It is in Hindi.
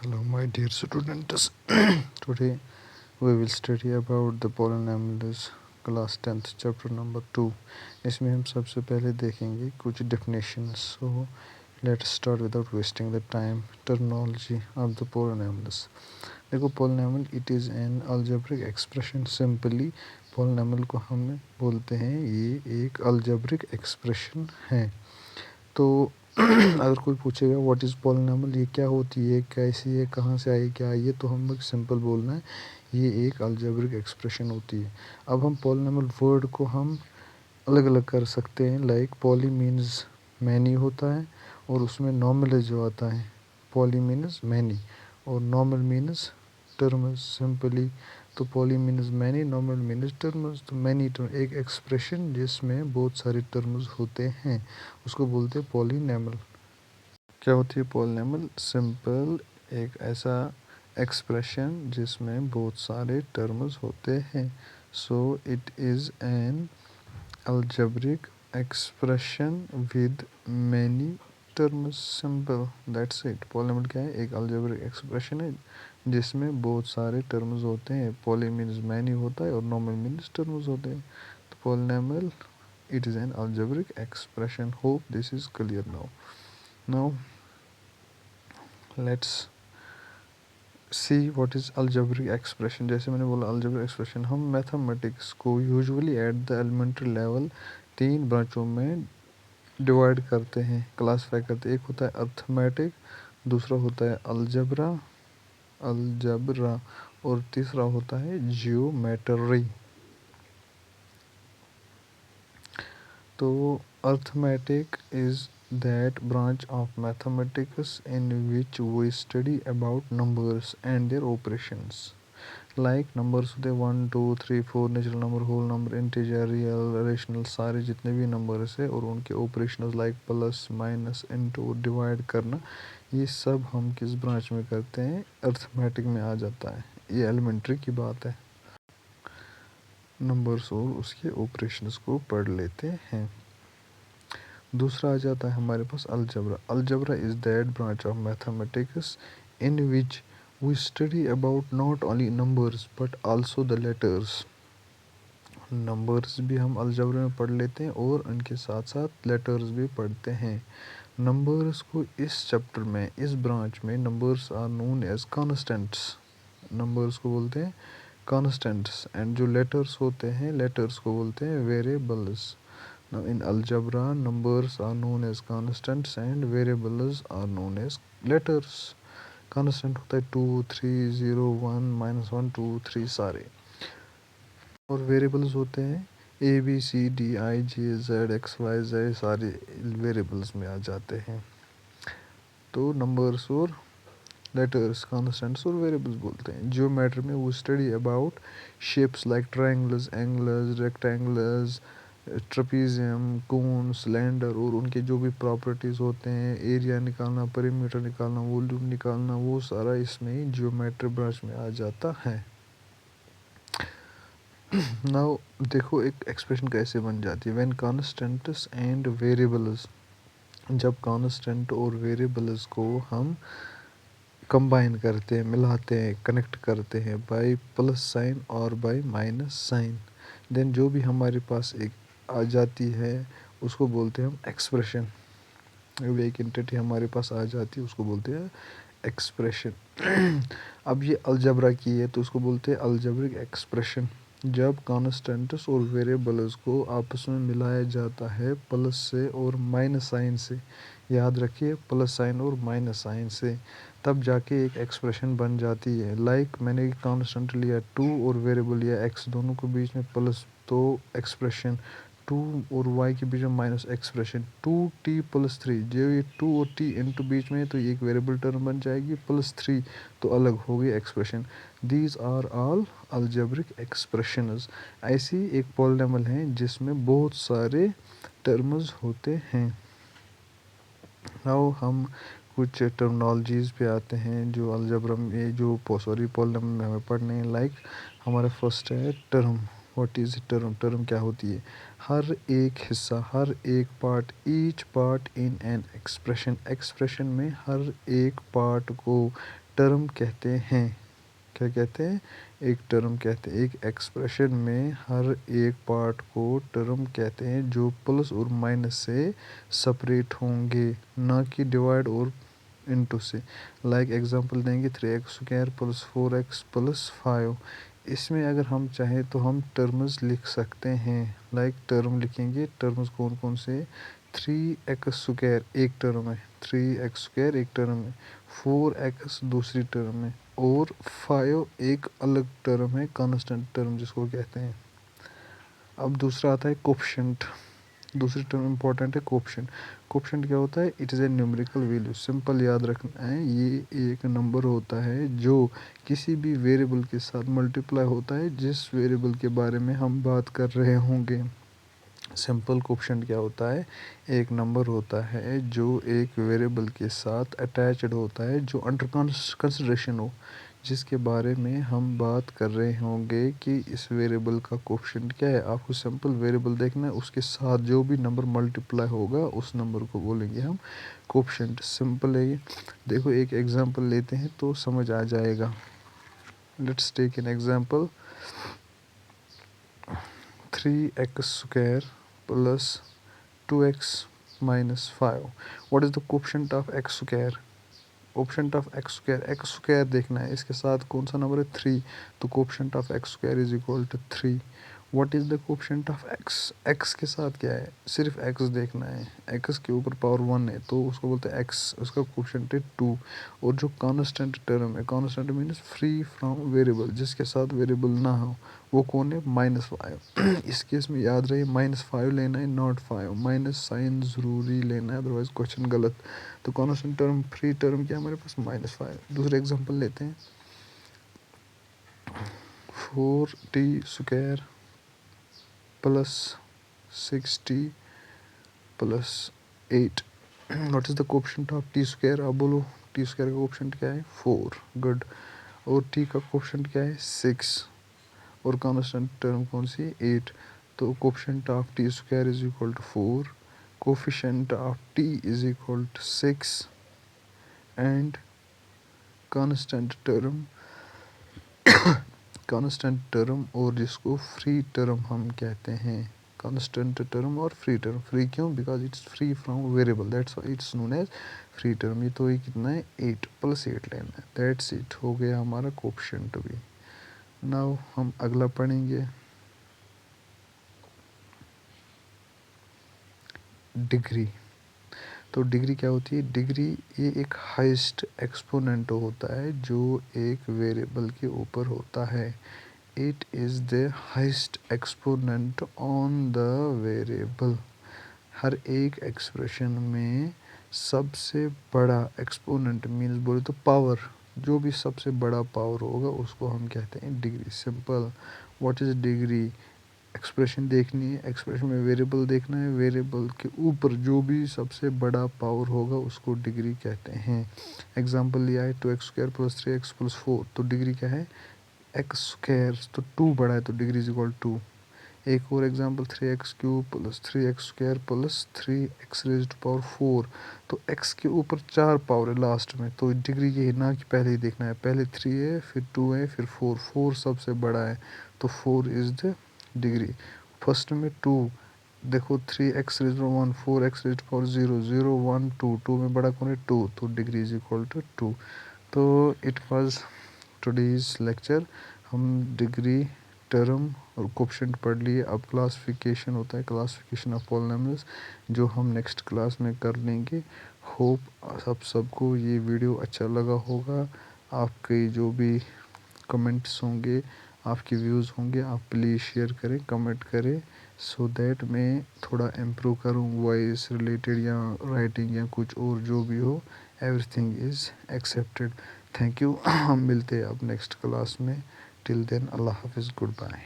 Hello, my dear students. Today we will study about the polynomials class 10th chapter number 2. इसमें हम सबसे पहले देखेंगे कुछ definitions. So let's start without wasting the time. Terminology of the polynomials. देखो polynomial it is an algebraic expression. Simply polynomial को हम बोलते हैं ये एक algebraic expression है. तो अगर कोई पूछेगा व्हाट इज़ पॉलिनॉमियल, ये क्या होती है, कैसी है, कहाँ से आई, क्या आई है, तो हम सिंपल बोलना है ये एक अलजेब्रिक एक्सप्रेशन होती है. अब हम पॉलिनॉमियल वर्ड को हम अलग अलग कर सकते हैं. लाइक पॉली मीन्स मैनी होता है और उसमें नॉर्मल जो आता है. पॉली मीन्स मैनी और नॉर्मल मीन्स टर्म्स. सिंपली तो poly means many, normal means terms. तो मैनी टर्म एक एक्सप्रेशन जिसमें बहुत सारे टर्म्स होते हैं उसको बोलते हैं पॉलिनॉमियल. क्या होती है पॉलिनॉमियल? सिंपल एक ऐसा एक्सप्रेशन जिसमें बहुत सारे टर्म्स होते हैं. So it is an algebraic expression with many terms. Simple that's it. Polynomial क्या है? एक अलजेब्रिक एक्सप्रेशन है जिसमें बहुत सारे टर्म्स होते हैं. पॉली मीन्स मैनी होता है और नॉर्मल मीन्स टर्म्स होते हैं. तो polynomial it is an algebraic expression. Hope this is clear now let's see what is algebraic expression. जैसे मैंने बोला algebraic expression हम मैथमेटिक्स को usually at the elementary level 3 ब्रांचों में डिवाइड करते हैं, क्लासीफाई करते हैं. एक होता है अर्थमेटिक, दूसरा होता है अलजबरा और तीसरा होता है जियोमेट्री. तो arithmetic is that branch of mathematics in which we study about numbers and their operations. Like numbers होते 1 2 3 4, natural number, whole number, integer, real, rational, सारे जितने भी नंबर्स है और उनके operations like plus minus into divide करना, ये सब हम किस ब्रांच में करते हैं? अर्थमेटिक में आ जाता है. ये एलिमेंट्री की बात है. नंबर्स और उसके ऑपरेशंस को पढ़ लेते हैं. दूसरा आ जाता है हमारे पास algebra. Algebra is that branch of mathematics in which we study about not only numbers but also the letters. Numbers भी हम अलजबरा में पढ़ लेते हैं और उनके साथ साथ लेटर्स भी पढ़ते हैं. नंबर्स को इस चैप्टर में, इस ब्रांच में, numbers are known as constants. Numbers को बोलते हैं कॉन्स्टेंट्स एंड जो लेटर्स होते हैं, लेटर्स को बोलते हैं variables. Now in algebra, numbers are known as constants and variables are known as letters. Constant होता है 2 3 0 1 -1 2 3 सारे, और variables होते हैं A B C D I J Z X Y Z, सारे variables में आ जाते हैं. तो numbers और letters constants और variables बोलते हैं. Geometry में we study about shapes like triangles, angles, rectangles, trapezium, cone, cylinder और उनके जो भी प्रॉपर्टीज़ होते हैं, एरिया निकालना, पेरीमीटर निकालना, वॉल्यूम निकालना, वो सारा इसमें ही जियोमेट्री ब्रांच में आ जाता है. नाउ देखो एक एक्सप्रेशन कैसे बन जाती है. व्हेन कॉन्स्टेंट्स एंड वेरिएबल्स, जब कॉन्स्टेंट और वेरिएबल्स को हम कंबाइन करते हैं, मिलाते हैं, कनेक्ट करते हैं बाय प्लस साइन और बाय माइनस साइन, देन जो भी हमारे पास एक आ जाती है उसको बोलते हैं हम एक्सप्रेशन. एक एंटिटी हमारे पास आ जाती है उसको बोलते हैं एक्सप्रेशन. अब ये अलजबरा की है तो उसको बोलते हैं अलजेब्रिक एक्सप्रेशन. जब कॉन्स्टेंट्स और वेरिएबल्स को आपस में मिलाया जाता है प्लस से और माइनस साइन से, याद रखिए प्लस साइन और माइनस साइन से, तब जाके एक एक्सप्रेशन बन जाती है. लाइक मैंने कांस्टेंट लिया 2 और वेरिएबल लिया x, दोनों के बीच में प्लस, तो एक्सप्रेशन 2 और y के बीच में माइनस, एक्सप्रेशन 2t + 3. जो ये 2 और t इनटू बीच में तो एक वेरिएबल टर्म बन जाएगी, प्लस 3 तो अलग हो गई expression. These are all algebraic expressions. ऐसी एक पॉलिनॉमियल है जिसमें बहुत सारे टर्म्स होते हैं. नाउ हम कुछ टर्मिनोलॉजीज़ पे आते हैं जो अलजेब्रा में, जो पॉलिनॉमियल में हमें पढ़ने हैं. लाइक हमारा फर्स्ट है term. What is term? Term क्या होती है? हर एक हिस्सा, हर एक part, each part in an expression. Expression में हर एक पार्ट को टर्म कहते हैं। क्या कहते हैं? एक टर्म कहते हैं। एक एक्सप्रेशन में हर एक पार्ट को टर्म कहते हैं जो प्लस और माइनस से सेपरेट होंगे, ना कि डिवाइड और इनटू से। लाइक एग्जांपल देंगे 3x² + 4x + 5। इसमें अगर हम चाहें तो हम टर्म्स लिख सकते हैं। लाइक टर्म लिखेंगे, टर्म्स कौन कौन से? 3x² एक टर्म है, 3x² एक टर्म है, 4x दूसरी टर्म है और 5 एक अलग टर्म है, कांस्टेंट टर्म जिसको कहते हैं। अब दूसरा आता है कोफिशिएंट। दूसरी टर्म इंपॉर्टेंट है कोफिशिएंट। कोफिशिएंट क्या होता है? It is a numerical value. Simple याद रखना है, ये एक नंबर होता है जो किसी भी वेरिएबल के साथ मल्टीप्लाई होता है जिस वेरिएबल के बारे में हम बात कर रहे होंगे। सिंपल कोफिशिएंट क्या होता है? एक नंबर होता है जो एक वेरिएबल के साथ अटैच्ड होता है, जो अंडर कंसिडरेशन हो, जिसके बारे में हम बात कर रहे होंगे कि इस वेरिएबल का कोफिशिएंट क्या है। आपको सिंपल वेरिएबल देखना है, उसके साथ जो भी नंबर मल्टीप्लाई होगा उस नंबर को बोलेंगे हम कोफिशिएंट। सिंपल है ये। देखो एक एग्जांपल लेते हैं तो समझ आ जाएगा। Let's take an example 3x² + 2x - 5. What is the quotient of x²? Coefficient of x² देखना है, इसके साथ कौन सा नंबर है? 3। तो coefficient of x² = 3। What is the coefficient of x के साथ क्या है? सिर्फ x देखना है, x के ऊपर पावर 1 है तो उसको बोलते हैं x, उसका कोफिशिएंट है 2। और जो कांस्टेंट टर्म है, constant means free from variable, जिसके साथ वेरिएबल ना हो, वो कौन है? -5। इस केस में याद रहे -5 लेना है, नॉट 5। माइनस साइन ज़रूरी लेना है, अदरवाइज क्वेश्चन गलत। तो कांस्टेंट टर्म फ्री टर्म क्या है हमारे पास? -5। दूसरे एग्जांपल लेते हैं 4t² + 6t + 8. What is the coefficient of t²? आप बोलो t² का कोफिशिएंट क्या है? 4। गुड। और t का कोफिशिएंट क्या है? 6। और कांस्टेंट टर्म कौन सी? 8। तो coefficient of t² = 4, coefficient of t = 6 and constant term और जिसको फ्री टर्म हम कहते हैं। कांस्टेंट टर्म और फ्री टर्म। फ्री क्यों? Because it's free from variable, that's why it's known as free term. ये तो ये कितना है? 8 + 8 लेना है। दैट्स इट, हो गया हमारा कोफिशिएंट भी। नाउ हम अगला पढ़ेंगे डिग्री। तो डिग्री क्या होती है? डिग्री ये एक हाईएस्ट एक्सपोनेंट होता है जो एक वेरिएबल के ऊपर होता है। It is the highest exponent on the variable. हर एक एक्सप्रेशन में सबसे बड़ा एक्सपोनेंट मीन्स बोले तो पावर, जो भी सबसे बड़ा पावर होगा उसको हम कहते हैं degree. Simple. What is degree? Expression देखनी है, एक्सप्रेशन में वेरिएबल देखना है, वेरिएबल के ऊपर जो भी सबसे बड़ा पावर होगा उसको डिग्री कहते हैं। एग्जांपल लिया है 2x² + 3x + 4। तो डिग्री क्या है? x², तो 2 बड़ा है तो डिग्री = 2। एक और एग्जांपल 3x³ + 3x² + 3x⁴। तो x के ऊपर 4 पावर है लास्ट में, तो डिग्री ये ना कि पहले ही देखना है, पहले 3 है, फिर 2 है, फिर 4। 4 सबसे बड़ा है तो 4 इज़ द डिग्री। फर्स्ट में 2 देखो, 3x⁴ 4x⁴ 0 0 1 2। 2 में बड़ा कौन है? 2। तो डिग्री = 2। तो इट वाज टुडेज लेक्चर। हम डिग्री, टर्म और कोफिशिएंट पढ़ लिए। अब क्लासिफिकेशन होता है, क्लासिफिकेशन ऑफ पॉलिनॉमियल्स, जो हम नेक्स्ट क्लास में कर लेंगे। होप सबको ये वीडियो अच्छा लगा होगा। आपके जो भी कमेंट्स होंगे, आपके व्यूज़ होंगे, आप प्लीज़ शेयर करें, कमेंट करें, सो दैट मैं थोड़ा इम्प्रूव करूँ वॉइस रिलेटेड या राइटिंग या कुछ और जो भी हो। Everything is accepted. Thank you. हम मिलते हैं अब नेक्स्ट क्लास में। टिल देन अल्लाह हाफिज़, गुड बाय।